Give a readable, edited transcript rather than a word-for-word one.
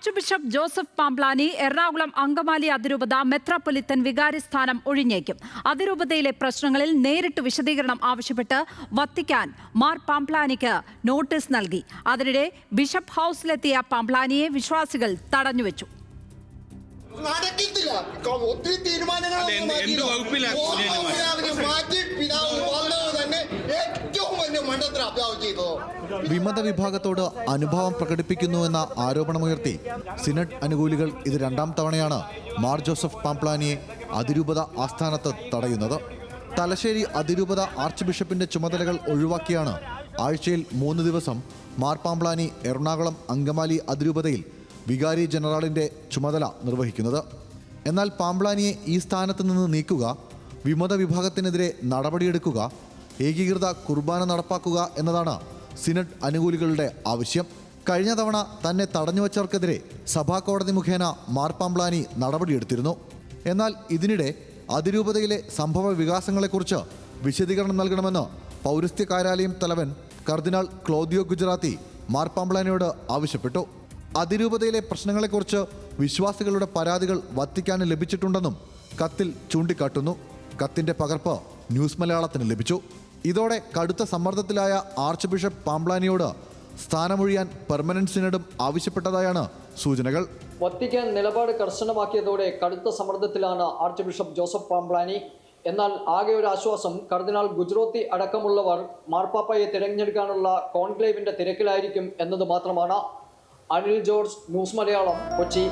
Arch bishop Joseph Pamplany Ernakulam Angamaly അതിരൂപത മെത്രാപ്പൊലിത്തൻ വികാരി സ്ഥാനം ഒഴിഞ്ഞേക്കും. അതിരൂപതയിലെ പ്രശ്നങ്ങളിൽ നേരിട്ട് വിശദീകരണം ആവശ്യപ്പെട്ട് വത്തിക്കാൻ മാർ പാംപ്ലാനിക്ക് നോട്ടീസ് നൽകി. അതിനിടെ ബിഷപ്പ് ഹൌസിലെത്തിയ പാംപ്ലാനിയെ വിശ്വാസികൾ തടഞ്ഞുവെച്ചു. ഒത്തിരി തീരുമാനങ്ങൾ വിമത വിഭാഗത്തോട് അനുഭാവം പ്രകടിപ്പിക്കുന്നുവെന്ന ആരോപണമുയർത്തി സിനഡ് അനുകൂലികൾ ഇത് രണ്ടാം തവണയാണ് മാർ ജോസഫ് പാംപ്ലാനിയെ അതിരൂപത ആസ്ഥാനത്ത് തടയുന്നത്. തലശ്ശേരി അതിരൂപത ആർച്ച് ബിഷപ്പിന്റെ ചുമതലകൾ ഒഴിവാക്കിയാണ് ആഴ്ചയിൽ 3 ദിവസം മാർ പാംപ്ലാനി എറണാകുളം അങ്കമാലി അതിരൂപതയിൽ വികാരി ജനറാളിന്റെ ചുമതല നിർവഹിക്കുന്നത്. എന്നാൽ പാംപ്ലാനിയെ ഈ സ്ഥാനത്ത് നിന്ന് നീക്കുക, വിമത വിഭാഗത്തിനെതിരെ നടപടിയെടുക്കുക, ഏകീകൃത കുർബാന നടപ്പാക്കുക എന്നതാണ് സിനഡ് അനുകൂലികളുടെ ആവശ്യം. കഴിഞ്ഞ തവണ തന്നെ തടഞ്ഞുവച്ചവർക്കെതിരെ സഭാ കോടതി മുഖേന മാർ പാംപ്ലാനി നടപടിയെടുത്തിരുന്നു. എന്നാൽ ഇതിനിടെ അതിരൂപതയിലെ സംഭവ വികാസങ്ങളെക്കുറിച്ച് വിശദീകരണം നൽകണമെന്ന് പൗരസ്ത്യ കാര്യാലയം തലവൻ കർദിനാൾ ക്ലോദിയോ ഗുജറാത്തി മാർ പാംപ്ലാനിയോട് ആവശ്യപ്പെട്ടു. അതിരൂപതയിലെ പ്രശ്നങ്ങളെക്കുറിച്ച് വിശ്വാസികളുടെ പരാതികൾ വത്തിക്കാന് ലഭിച്ചിട്ടുണ്ടെന്നും കത്തിൽ ചൂണ്ടിക്കാട്ടുന്നു. കത്തിന്റെ പകർപ്പ് ന്യൂസ് മലയാളത്തിന് ലഭിച്ചു. ഇതോടെ കടുത്ത സമ്മർദ്ദത്തിലായ ആർച്ച് ബിഷപ്പ് പാംപ്ലാനിയോട് സ്ഥാനമൊഴിയാൻ പെർമനന്റ് സിനഡും ആവശ്യപ്പെട്ടതായാണ് സൂചനകൾ. വത്തിക്കാൻ നിലപാട് കർശനമാക്കിയതോടെ കടുത്ത സമ്മർദ്ദത്തിലാണ് ആർച്ച് ബിഷപ്പ് ജോസഫ് പാംപ്ലാനി. എന്നാൽ ആകെ ഒരു ആശ്വാസം, കർദിനാൾ ഗുജറാത്തി അടക്കമുള്ളവർ മാർപ്പാപ്പയെ തിരഞ്ഞെടുക്കാനുള്ള കോൺക്ലേവിന്റെ തിരക്കിലായിരിക്കും എന്നത് മാത്രമാണ്. Anil George, news Malayalam, Kochi.